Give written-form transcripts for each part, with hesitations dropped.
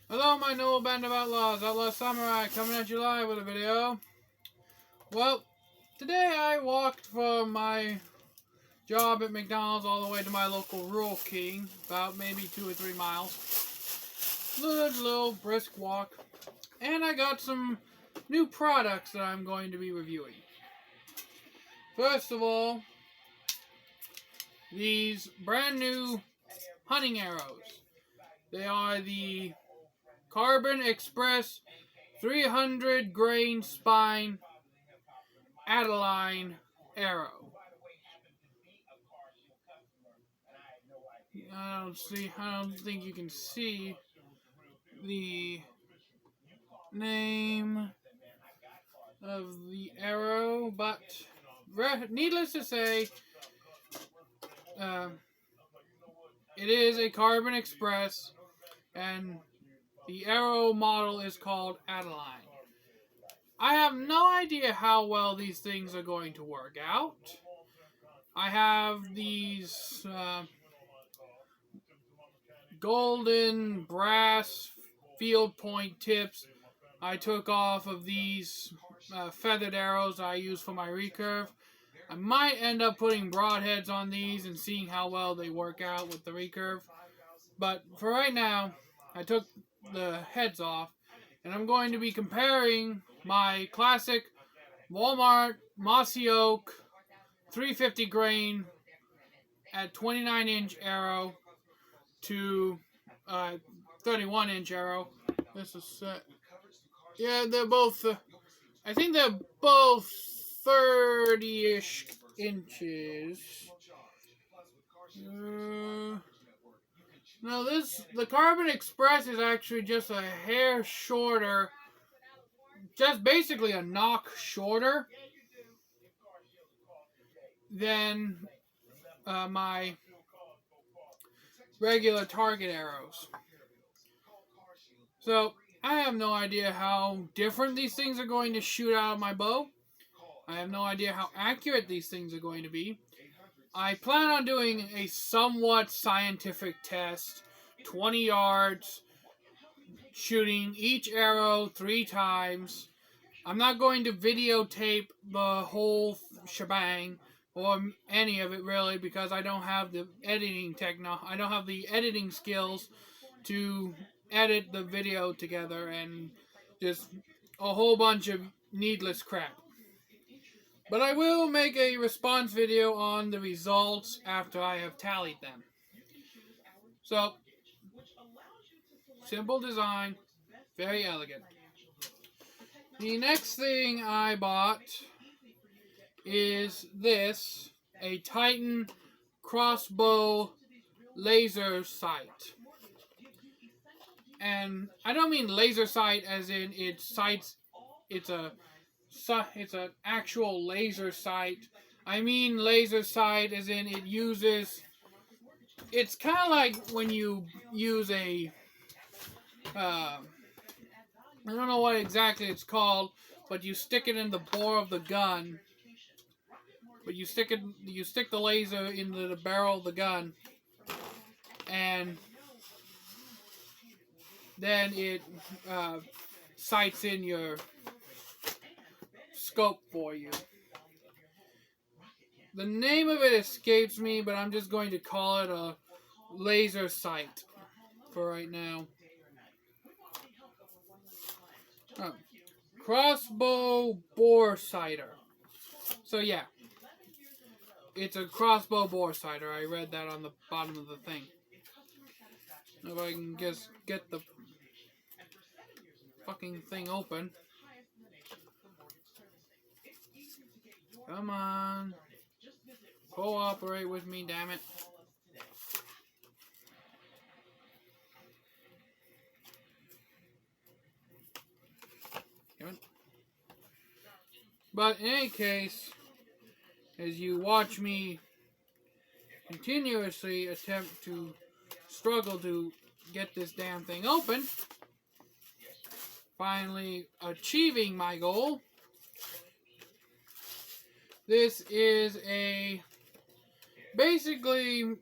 Hello, my noble band of outlaws, Outlaw Samurai, coming at you live with a video. Well, today I walked from my job at McDonald's all the way to my local Rural King, about maybe 2 or 3 miles. Good little brisk walk, and I got some new products that I'm going to be reviewing. First of all, these brand new hunting arrows. They are the Carbon Express 300 grain spine Adeline arrow. I don't think you can see the name of the arrow, but needless to say, it is a Carbon Express, and the arrow model is called Adeline. I have no idea how well these things are going to work out. I have these golden brass field point tips I took off of these feathered arrows I use for my recurve. I might end up putting broadheads on these and seeing how well they work out with the recurve. But for right now, I took the heads off, and I'm going to be comparing my classic Walmart Mossy Oak 350 grain at 29-inch arrow to 31-inch arrow. This is set. Yeah, they're both. I think they're both 30-ish inches. No, the Carbon Express is actually just a hair shorter, just basically a knock shorter than my regular target arrows. So I have no idea how different these things are going to shoot out of my bow. I have no idea how accurate these things are going to be. I plan on doing a somewhat scientific test, 20 yards, shooting each arrow 3 times. I'm not going to videotape the whole shebang, or any of it really, because I don't have the I don't have the editing skills to edit the video together and just a whole bunch of needless crap. But I will make a response video on the results after I have tallied them. So, simple design, very elegant. The next thing I bought is this, a Titan crossbow laser sight. And I don't mean laser sight as in it sights, it's an actual laser sight. I mean laser sight as in it uses, it's kind of like when you use a, I don't know what exactly it's called, but you stick it in the bore of the gun. But you stick the laser into the barrel of the gun, and then it sights in your scope for you. The name of it escapes me, but I'm just going to call it a laser sight for right now. Oh. Crossbow bore sighter. So yeah, it's a crossbow bore sighter. I read that on the bottom of the thing. If I can just get the fucking thing open. Come on. Cooperate with me, damn it. But in any case, as you watch me continuously attempt to struggle to get this damn thing open, finally achieving my goal, this is basically,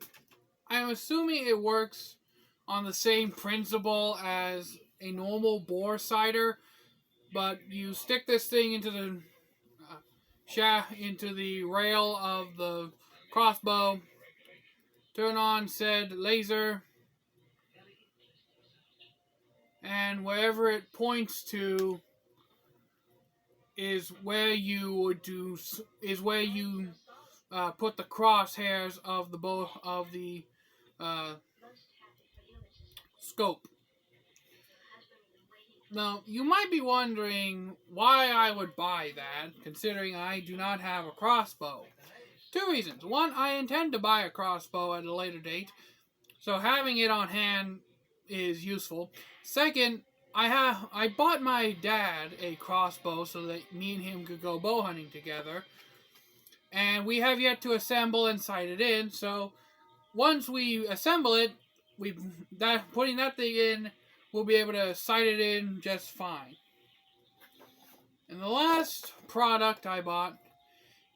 I'm assuming it works on the same principle as a normal bore sighter, but you stick this thing into the shaft, into the rail of the crossbow, turn on said laser, and wherever it points to is where you would do put the crosshairs of the bow of the scope. Now, you might be wondering why I would buy that, considering I do not have a crossbow. Two reasons. One, I intend to buy a crossbow at a later date, so having it on hand is useful. Second, I bought my dad a crossbow so that me and him could go bow hunting together, and we have yet to assemble and sight it in. So once we assemble it, putting that thing in, we'll be able to sight it in just fine. And the last product I bought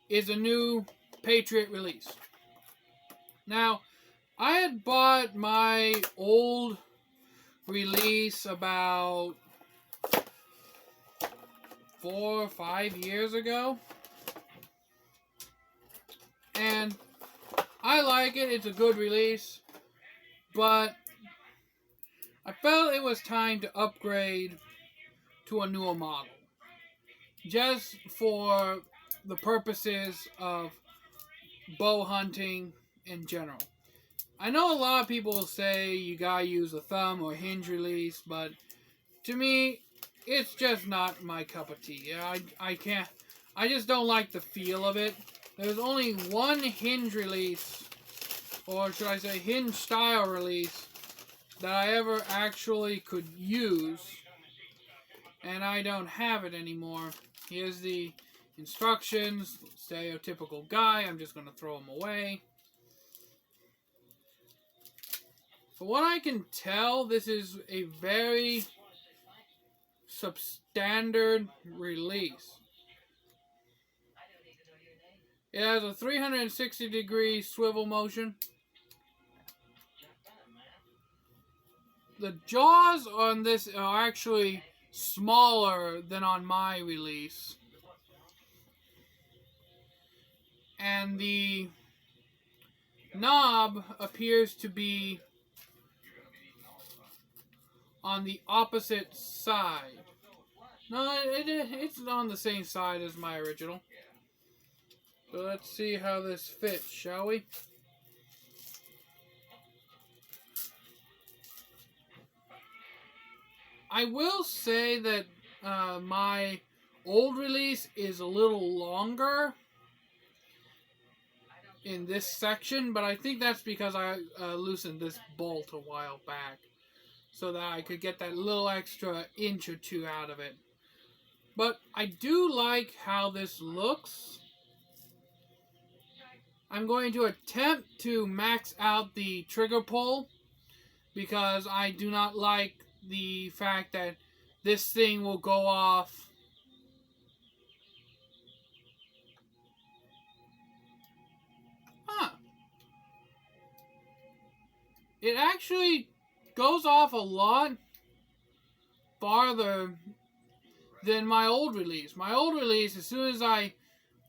is a new Patriot release. Now, I had bought my old release about 4 or 5 years ago, and I like it. It's a good release, but I felt it was time to upgrade to a newer model, just for the purposes of bow hunting in general. I know a lot of people say you gotta use a thumb or hinge release, but to me, it's just not my cup of tea. I just don't like the feel of it. There's only one hinge release, or should I say hinge style release, that I ever actually could use, and I don't have it anymore. Here's the instructions. Stereotypical guy. I'm just going to throw them away. From what I can tell, this is a very substandard release. It has a 360-degree swivel motion. The jaws on this are actually smaller than on my release. And the knob appears to be on the opposite side. No, it's on the same side as my original. So let's see how this fits, shall we? I will say that my old release is a little longer in this section, but I think that's because I loosened this bolt a while back, so that I could get that little extra inch or two out of it. But I do like how this looks. I'm going to attempt to max out the trigger pull, because I do not like the fact that this thing will go off It actually goes off a lot farther than my old release. My old release, as soon as I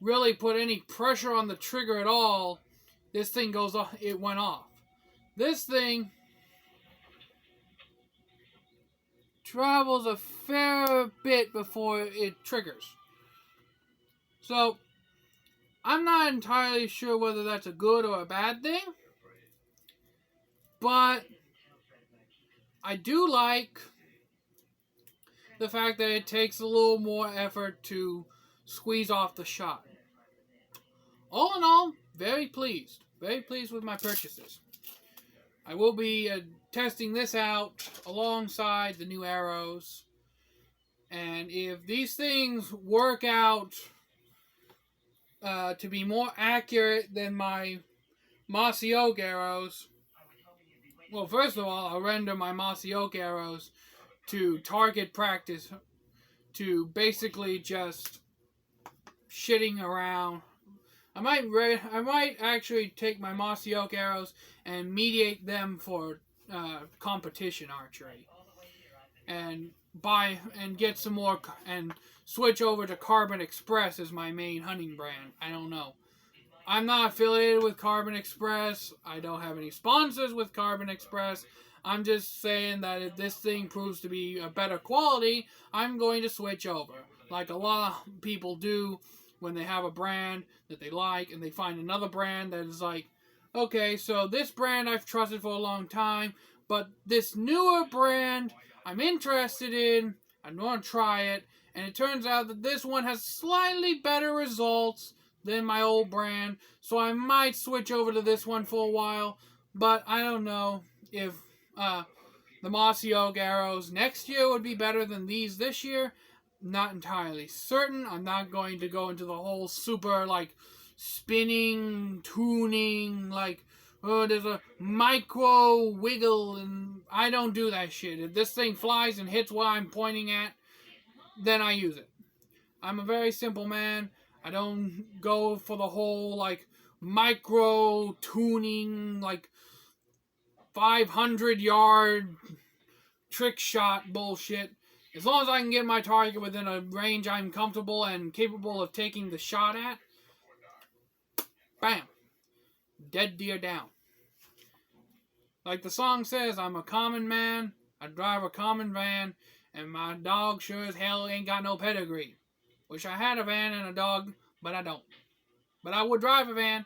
really put any pressure on the trigger at all, this thing goes off. It went off. This thing travels a fair bit before it triggers. So, I'm not entirely sure whether that's a good or a bad thing, but I do like the fact that it takes a little more effort to squeeze off the shot. All in all, very pleased. Very pleased with my purchases. I will be testing this out alongside the new arrows. And if these things work out to be more accurate than my Mossy Oak arrows, well, first of all, I'll render my Mossy Oak arrows to target practice, to basically just shitting around. I might actually take my Mossy Oak arrows and mediate them for competition archery. and buy and get some more and switch over to Carbon Express as my main hunting brand. I don't know. I'm not affiliated with Carbon Express. I don't have any sponsors with Carbon Express. I'm just saying that if this thing proves to be a better quality, I'm going to switch over. Like a lot of people do when they have a brand that they like and they find another brand that is like, okay, so this brand I've trusted for a long time, but this newer brand I'm interested in, I want to try it, and it turns out that this one has slightly better results than my old brand, so I might switch over to this one for a while, but I don't know if the Mossy Oak arrows next year would be better than these this year. Not entirely certain. I'm not going to go into the whole super, like, spinning, tuning, like, oh, there's a micro wiggle, and I don't do that shit. If this thing flies and hits what I'm pointing at, then I use it. I'm a very simple man. I don't go for the whole, like, micro tuning, like, 500-yard trick shot bullshit. As long as I can get my target within a range I'm comfortable and capable of taking the shot at, bam, dead deer down. Like the song says, I'm a common man, I drive a common van, and my dog sure as hell ain't got no pedigree. Wish I had a van and a dog, but I don't. But I would drive a van,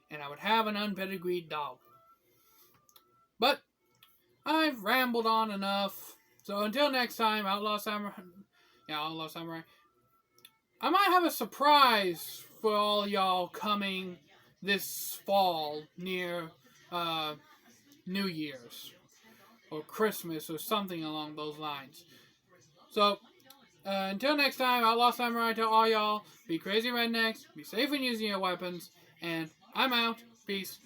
and I would have an unpedigreed dog. But I've rambled on enough. So until next time, Outlaw Samurai. I might have a surprise for all y'all coming this fall near New Year's or Christmas or something along those lines. So until next time, Outlaw Samurai to all y'all. Be crazy rednecks. Be safe in using your weapons. And I'm out. Peace.